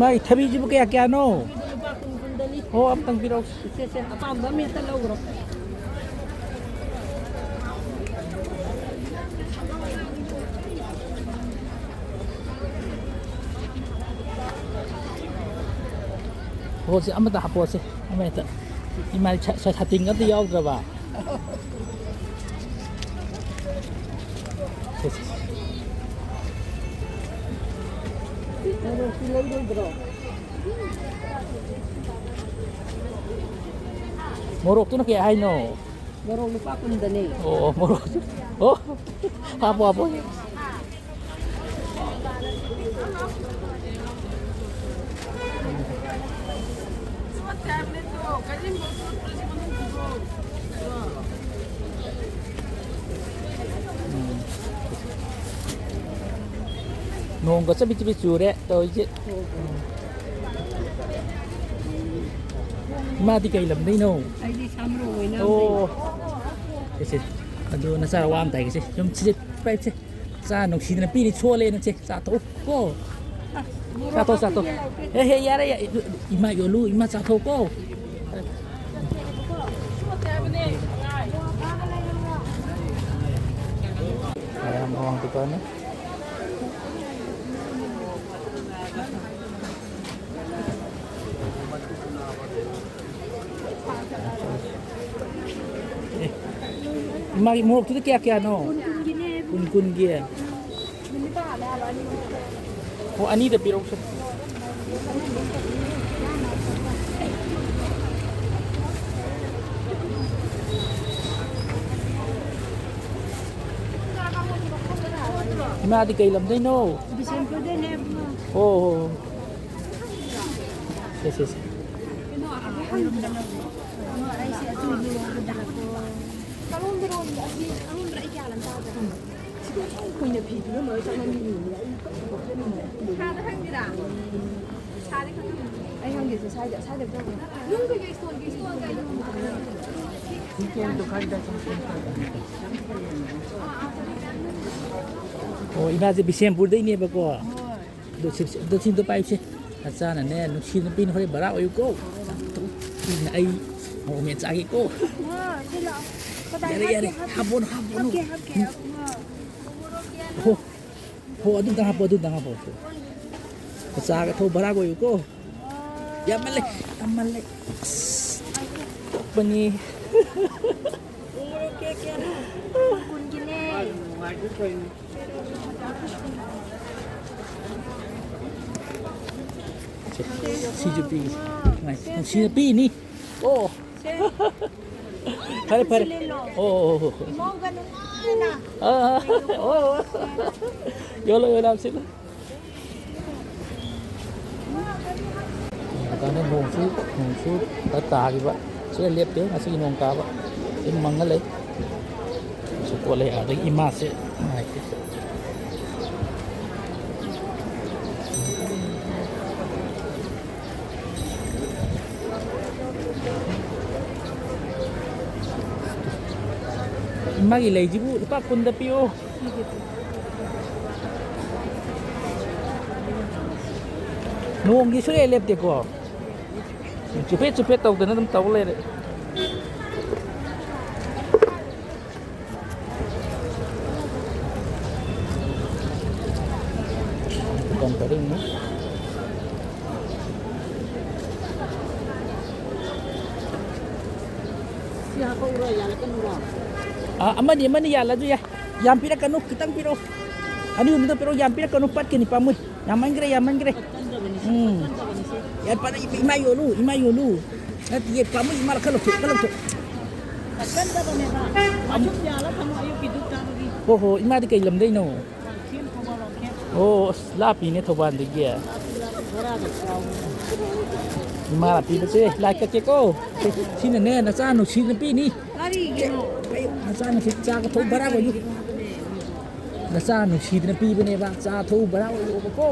ꯏꯃꯥꯒꯤ ꯊꯕꯤꯁꯤꯕꯨ ꯀꯌꯥ ꯀꯌꯥꯅꯣ ꯍꯣ ꯑꯝꯇꯪ ꯄꯤꯔꯛꯎ ꯑꯄꯥꯝꯕ ꯑꯃ ꯍꯦꯛꯇ ꯂꯧꯈ꯭ꯔꯣ ꯍꯣꯁꯦ ꯑꯃꯇ ꯍꯥꯞꯄꯣꯁꯦ ꯑꯃ ꯍꯦꯛꯇ 이마에 사팅 어디 야우더라 모록 tuh kayak hay no 모록 lupa kundan eh oh morak oh apa 농가 쩌비쩌비 주래 또 이제 마디 cây lầm đấy nô ai đi xăm rồi nè ô cái gì ಅದು ನಸಾರ ವಾಂತ ಈಗ ಸೇ ಜಮ್ ಚಿಜೆ ಪೈಪ್ ಸೇ ಸಾ ನೋ ಸಿದನ ಪೀನಿ ಛೋಲೆ ನ ಸೇ ಸಾ ತೋ ಕೋ sa to he yara ya ima yolu ima sa to ko ayam orang tu kan ima mo tu kya no kun dia oh ani dah pirong sah ima di kay lam day no Bisan ko din eh oh yes kunya pidu lo mới cho nên đi anh không gì sai được đâu oh ima je Bisempur dai ne ba ko do sin to pai che acha na ne nu sin pin hore bara oyu ko pin ai ho me cha ki ko yare habon ho adun tang hapo acha ga tho bara ko yu ko yamale pani kun gine CGP nice CGP ni oh pare oh mau ganun na oh yolo sila karena nungsu tata gitu sudah lihat deh masih nong kaba ini mangal eh sekolah ada imas ya nah itu magi lagi bu pak pun tapi oh nung gitu sudah lihat deh kok cepet tahu dan tahu le bukan kering nih siapa udah ya kan udah amani ya laju ya yang pira kanu kitang piro ani umdo piro yang pira kanu pat kini pamu yaman gre ya pada ima yolu nanti ye pamu imal kalau tu kan dah bane ba ajuk jala kamu ayo hidup tadi oh ima di kai lam dai no oh lapi ne thoban de ya ima lapi be la ka ke ko sine ne na sa no sine pi ni lari gino na sa no cha ka tho bara ko yu na sa no sine pi be ne ba cha tho bara ko ko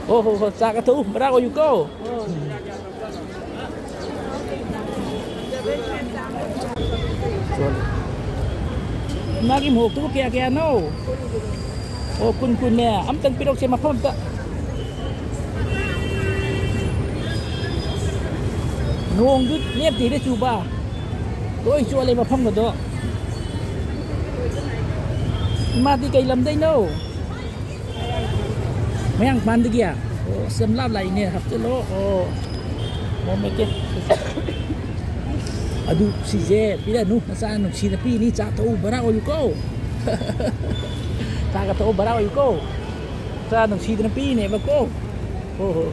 oh cha ka tho bara ko yu ko magi mo tu kya no O kun niya, amtang pirok siya mapamta. Nuong dut niya tira chuba. Tôi chua lên mapam ko do. Mati kay lamday no. Mayang pandig ya. O samlab lai niya hap lo. O meke. Aduh si Je, pila nu nasaan nung sinapi ni cha to bara o yuko. Cha ka to bara o yuko. Sa nung sinapi ni ba ko. Oh.